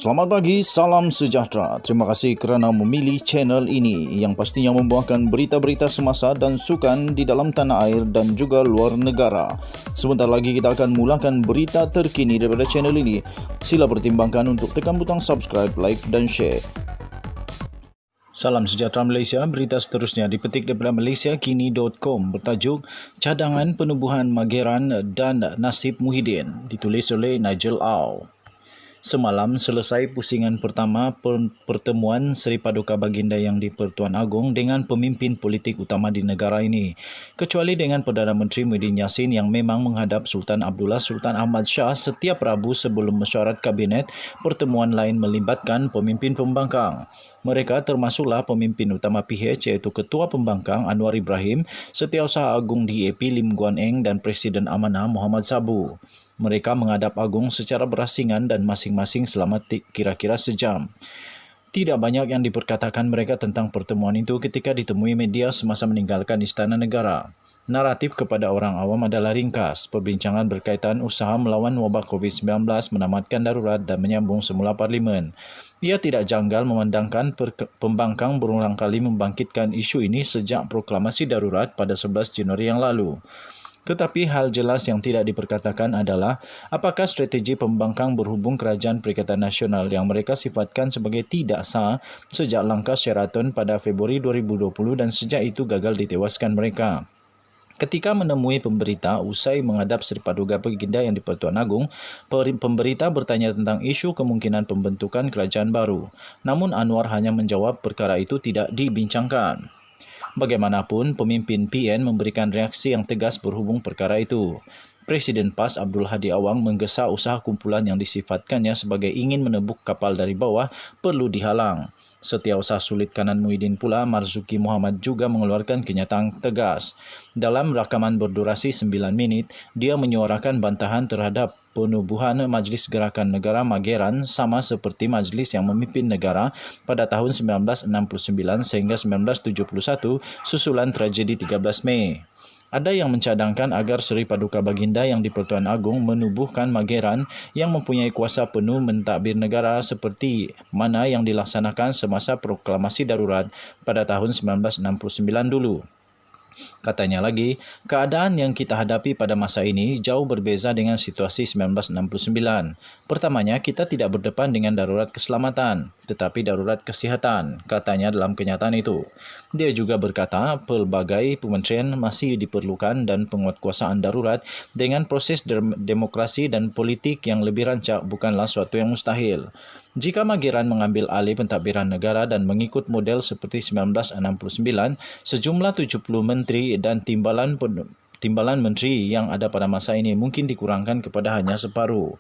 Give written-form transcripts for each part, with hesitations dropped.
Selamat pagi, salam sejahtera. Terima kasih kerana memilih channel ini yang pastinya membawakan berita-berita semasa dan sukan di dalam tanah air dan juga luar negara. Sebentar lagi kita akan mulakan berita terkini daripada channel ini. Sila pertimbangkan untuk tekan butang subscribe, like dan share. Salam sejahtera Malaysia, berita seterusnya dipetik daripada malaysiakini.com bertajuk Cadangan Penubuhan Mageran dan Nasib Muhyiddin, ditulis oleh Nigel Au. Semalam selesai pusingan pertama pertemuan Seri Paduka Baginda Yang di-Pertuan Agong dengan pemimpin politik utama di negara ini. Kecuali dengan Perdana Menteri Muhyiddin Yassin yang memang menghadap Sultan Abdullah Sultan Ahmad Shah setiap Rabu sebelum mesyuarat kabinet, pertemuan lain melibatkan pemimpin pembangkang. Mereka termasuklah pemimpin utama PH iaitu Ketua Pembangkang Anwar Ibrahim, Setiausaha Agung DAP Lim Guan Eng dan Presiden Amanah Muhammad Sabu. Mereka menghadap Agung secara berasingan dan masing-masing selama kira-kira sejam. Tidak banyak yang diperkatakan mereka tentang pertemuan itu ketika ditemui media semasa meninggalkan Istana Negara. Naratif kepada orang awam adalah ringkas. Perbincangan berkaitan usaha melawan wabak COVID-19, menamatkan darurat dan menyambung semula parlimen. Ia tidak janggal memandangkan pembangkang berulang kali membangkitkan isu ini sejak proklamasi darurat pada 11 Januari yang lalu. Tetapi hal jelas yang tidak diperkatakan adalah apakah strategi pembangkang berhubung Kerajaan Perikatan Nasional yang mereka sifatkan sebagai tidak sah sejak langkah Sheraton pada Februari 2020 dan sejak itu gagal ditewaskan mereka. Ketika menemui pemberita usai menghadap Seri Paduka Baginda Yang di-Pertuan Agong, pemberita bertanya tentang isu kemungkinan pembentukan kerajaan baru. Namun Anwar hanya menjawab perkara itu tidak dibincangkan. Bagaimanapun, pemimpin PN memberikan reaksi yang tegas berhubung perkara itu. Presiden PAS Abdul Hadi Awang menggesa usaha kumpulan yang disifatkannya sebagai ingin menebuk kapal dari bawah perlu dihalang. Setiausaha sulit kanan Muhyiddin pula, Marzuki Muhammad juga mengeluarkan kenyataan tegas. Dalam rakaman berdurasi 9 minit, dia menyuarakan bantahan terhadap penubuhan Majlis Gerakan Negara Mageran sama seperti majlis yang memimpin negara pada tahun 1969 sehingga 1971 susulan tragedi 13 Mei. Ada yang mencadangkan agar Seri Paduka Baginda Yang di-Pertuan Agong menubuhkan Mageran yang mempunyai kuasa penuh mentadbir negara seperti mana yang dilaksanakan semasa proklamasi darurat pada tahun 1969 dulu. Katanya lagi, keadaan yang kita hadapi pada masa ini jauh berbeza dengan situasi 1969. Pertamanya, kita tidak berdepan dengan darurat keselamatan, tetapi darurat kesihatan, katanya dalam kenyataan itu. Dia juga berkata, pelbagai kementerian masih diperlukan dan penguatkuasaan darurat dengan proses demokrasi dan politik yang lebih rancak bukanlah suatu yang mustahil. Jika Mageran mengambil alih pentadbiran negara dan mengikut model seperti 1969, sejumlah 70 menteri dan timbalan menteri yang ada pada masa ini mungkin dikurangkan kepada hanya separuh.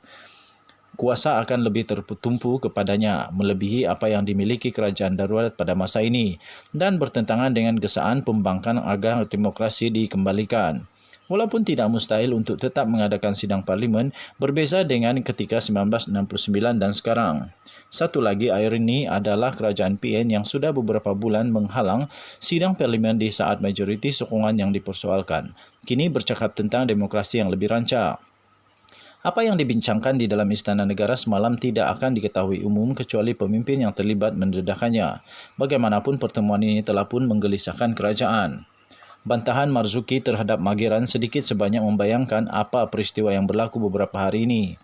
Kuasa akan lebih tertumpu kepadanya, melebihi apa yang dimiliki kerajaan darurat pada masa ini dan bertentangan dengan gesaan pembangkang agar demokrasi dikembalikan. Walaupun tidak mustahil untuk tetap mengadakan sidang parlimen, berbeza dengan ketika 1969 dan sekarang. Satu lagi ironi adalah kerajaan PN yang sudah beberapa bulan menghalang sidang parlimen di saat majoriti sokongan yang dipersoalkan. Kini bercakap tentang demokrasi yang lebih rancak. Apa yang dibincangkan di dalam Istana Negara semalam tidak akan diketahui umum kecuali pemimpin yang terlibat mendedahkannya. Bagaimanapun pertemuan ini telah pun menggelisahkan kerajaan. Bantahan Marzuki terhadap Mageran sedikit sebanyak membayangkan apa peristiwa yang berlaku beberapa hari ini.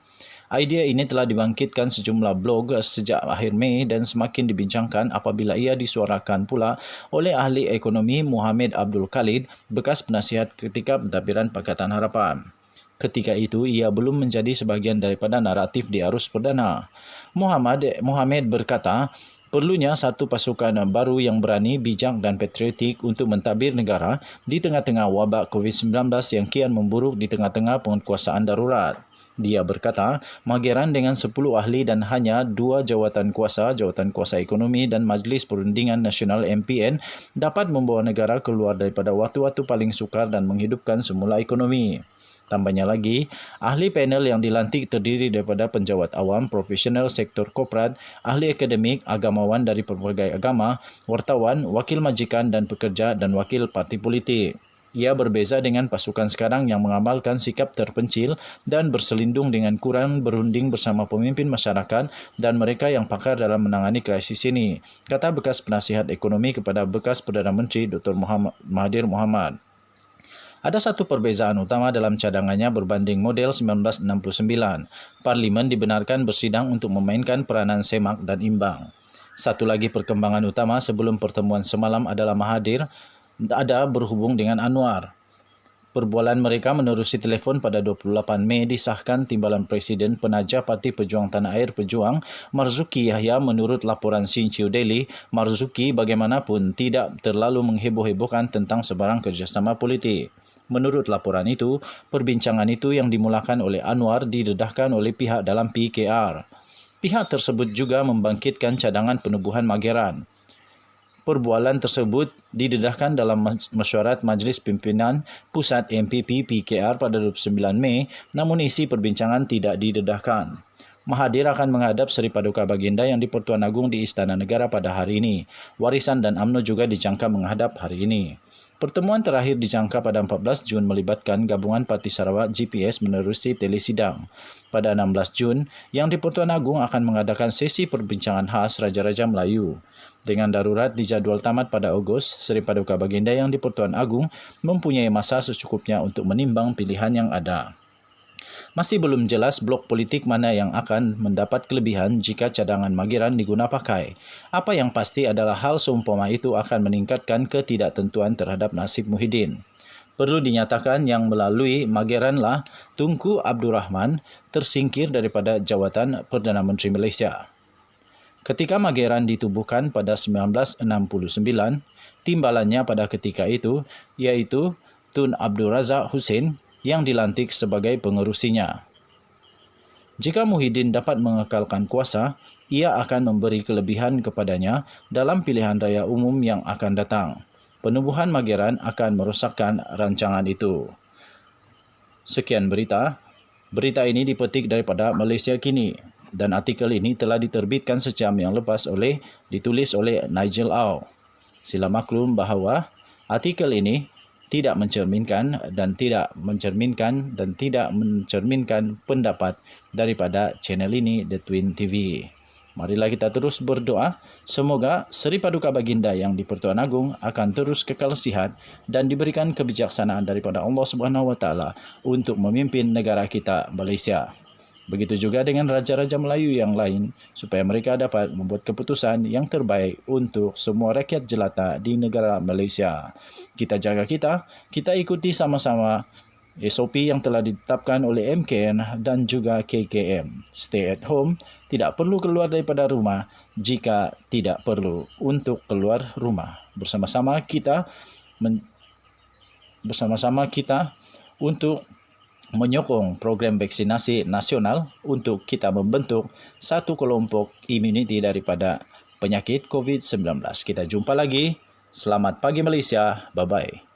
Idea ini telah dibangkitkan sejumlah blog sejak akhir Mei dan semakin dibincangkan apabila ia disuarakan pula oleh ahli ekonomi Muhammad Abdul Khalid, bekas penasihat ketika pentadbiran Pakatan Harapan. Ketika itu, ia belum menjadi sebahagian daripada naratif di arus perdana. Muhammad berkata, perlunya satu pasukan baru yang berani, bijak dan patriotik untuk mentadbir negara di tengah-tengah wabak COVID-19 yang kian memburuk di tengah-tengah penguatkuasaan darurat. Dia berkata, Mageran dengan 10 ahli dan hanya 2 jawatan kuasa ekonomi dan Majlis Perundingan Nasional MPN dapat membawa negara keluar daripada waktu-waktu paling sukar dan menghidupkan semula ekonomi. Tambahnya lagi, ahli panel yang dilantik terdiri daripada penjawat awam, profesional sektor korporat, ahli akademik, agamawan dari pelbagai agama, wartawan, wakil majikan dan pekerja dan wakil parti politik. Ia berbeza dengan pasukan sekarang yang mengamalkan sikap terpencil dan berselindung dengan kurang berunding bersama pemimpin masyarakat dan mereka yang pakar dalam menangani krisis ini, kata bekas penasihat ekonomi kepada bekas Perdana Menteri Dr. Mahathir Mohamad. Ada satu perbezaan utama dalam cadangannya berbanding model 1969. Parlimen dibenarkan bersidang untuk memainkan peranan semak dan imbang. Satu lagi perkembangan utama sebelum pertemuan semalam adalah Mahathir ada berhubung dengan Anwar. Perbualan mereka menerusi telefon pada 28 Mei disahkan Timbalan Presiden Penaja Parti Pejuang Tanah Air Pejuang, Marzuki Yahya. Menurut laporan Xinqiu Daily, Marzuki bagaimanapun tidak terlalu mengheboh-hebohkan tentang sebarang kerjasama politik. Menurut laporan itu, perbincangan itu yang dimulakan oleh Anwar didedahkan oleh pihak dalam PKR. Pihak tersebut juga membangkitkan cadangan penubuhan Mageran. Perbualan tersebut didedahkan dalam mesyuarat Majlis Pimpinan Pusat MPP PKR pada 29 Mei, namun isi perbincangan tidak didedahkan. Mahathir akan menghadap Seri Paduka Baginda yang di-Pertuan Agong di Istana Negara pada hari ini. Warisan dan UMNO juga dijangka menghadap hari ini. Pertemuan terakhir dijangka pada 14 Jun melibatkan Gabungan Parti Sarawak GPS menerusi telesidang. Pada 16 Jun, yang di-Pertuan Agong akan mengadakan sesi perbincangan khas Raja-Raja Melayu. Dengan darurat dijadual tamat pada Ogos, Seri Paduka Baginda yang di-Pertuan Agong mempunyai masa secukupnya untuk menimbang pilihan yang ada. Masih belum jelas blok politik mana yang akan mendapat kelebihan jika cadangan Mageran diguna pakai. Apa yang pasti adalah hal seumpama itu akan meningkatkan ketidaktentuan terhadap nasib Muhyiddin. Perlu dinyatakan yang melalui Mageranlah Tunku Abdul Rahman tersingkir daripada jawatan Perdana Menteri Malaysia. Ketika Mageran ditubuhkan pada 1969, timbalannya pada ketika itu iaitu Tun Abdul Razak Hussein yang dilantik sebagai pengerusinya. Jika Muhyiddin dapat mengekalkan kuasa, ia akan memberi kelebihan kepadanya dalam pilihan raya umum yang akan datang. Penubuhan Mageran akan merosakkan rancangan itu. Sekian berita. Berita ini dipetik daripada Malaysia Kini dan artikel ini telah diterbitkan sejam yang lepas ditulis oleh Nigel Au. Sila maklum bahawa artikel ini tidak mencerminkan pendapat daripada channel ini The Twin TV. Marilah kita terus berdoa semoga Seri Paduka Baginda yang di-Pertuan Agong akan terus kekal sihat dan diberikan kebijaksanaan daripada Allah Subhanahu Wa Taala untuk memimpin negara kita Malaysia. Begitu juga dengan Raja-Raja Melayu yang lain supaya mereka dapat membuat keputusan yang terbaik untuk semua rakyat jelata di negara Malaysia. Kita jaga kita ikuti sama-sama SOP yang telah ditetapkan oleh MKN dan juga KKM. Stay at home, tidak perlu keluar daripada rumah jika tidak perlu untuk keluar rumah. Bersama-sama kita untuk menyokong program vaksinasi nasional untuk kita membentuk satu kelompok imuniti daripada penyakit COVID-19. Kita jumpa lagi. Selamat pagi Malaysia. Bye-bye.